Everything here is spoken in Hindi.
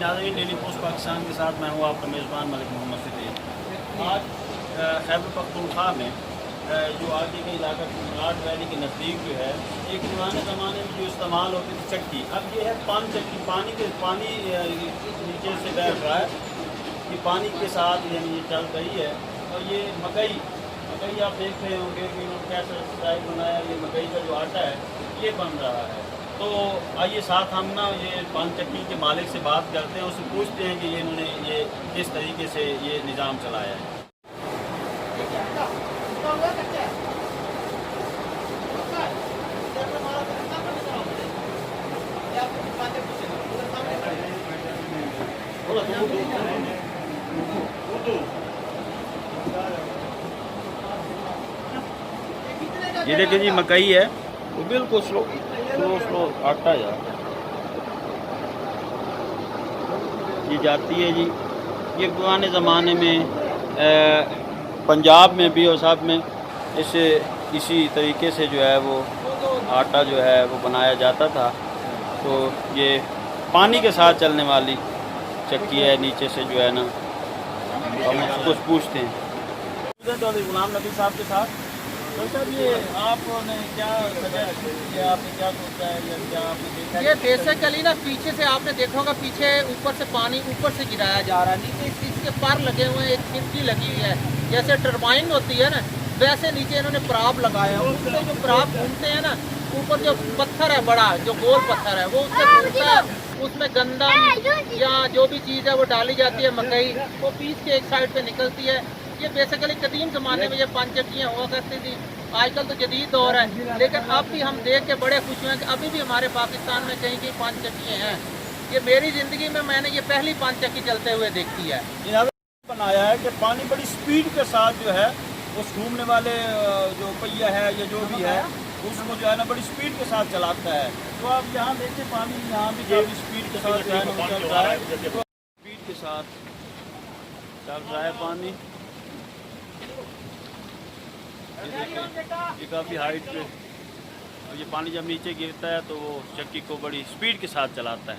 नाज़रीन, डेली पोस्ट पाकिस्तान के साथ मैं हूँ आपका मेज़बान मलिक मोहम्मद सिद्दीक। आज खैबर पख्तूनख्वा में जो आगे के इलाका कुमराट वैली के नज़दीक जो है, एक पुराने ज़माने में जो इस्तेमाल होती थी चक्की, अब ये है पान चक्की। पानी नीचे से बह रहा है कि पानी के साथ यानी ये चल रही है। और ये मकई आप देख रहे होंगे कि इन्होंने कैसे स्टाइल बनाया। ये मकई का जो आटा है ये बन रहा है। तो आइए साथ हम ना ये पान चक्की के मालिक से बात करते हैं, उससे पूछते हैं कि ये इन्होंने ये किस तरीके से ये निज़ाम चलाया है। ये देखिए जी, मकई है वो बिल्कुल स्लो आटा यार ये जाती है जी। ये पुराने ज़माने में पंजाब में भी और सब में इसी तरीके से जो है वो आटा जो है वो बनाया जाता था। तो ये पानी के साथ चलने वाली चक्की है। नीचे से जो है ना हम उसको पूछते हैं गुलाम नबी साहब के साथ। तो सर, ये आपने क्या सजा, आपने क्या सोचा है या क्या आपने देखा? ये बेसिकली ना पीछे से आपने देखा होगा, पीछे ऊपर से पानी ऊपर से गिराया जा रहा है। नीचे इसके पर लगे हुए हैं, एक खिड़की लगी हुई है, जैसे टरबाइन होती है ना वैसे नीचे इन्होंने पराब लगाया है। उससे जो पराब घूमते हैं ना, ऊपर जो पत्थर है बड़ा, जो गोल पत्थर है, वो उससे घूमता है। उसमें गंदम या जो भी चीज़ है वो डाली जाती है, मकई वो पीस के एक साइड पे निकलती है। ये बेसिकली कदीम ज़माने में ये पान चक्कियाँ हुआ करती थी। आजकल तो जदीद दौर है, लेकिन अब भी हम देख के बड़े खुश हुए हैं कि अभी भी हमारे पाकिस्तान में कहीं कहीं पान चक्कियाँ हैं। ये मेरी ज़िंदगी में मैंने ये पहली पान चक्की चलते हुए देखी है। बनाया है कि पानी बड़ी स्पीड के साथ जो है उस घूमने वाले जो पहिया है या जो भी है उसको जो है ना बड़ी स्पीड के साथ चलाता है। तो आप यहाँ देखिए, पानी यहाँ भी काफ़ी स्पीड के साथ जो है ना चल रहा है। स्पीड के साथ चल रहा है पानी। ये काफ़ी हाइट पे, और ये पानी जब नीचे गिरता है तो वो चक्की को बड़ी स्पीड के साथ चलाता है।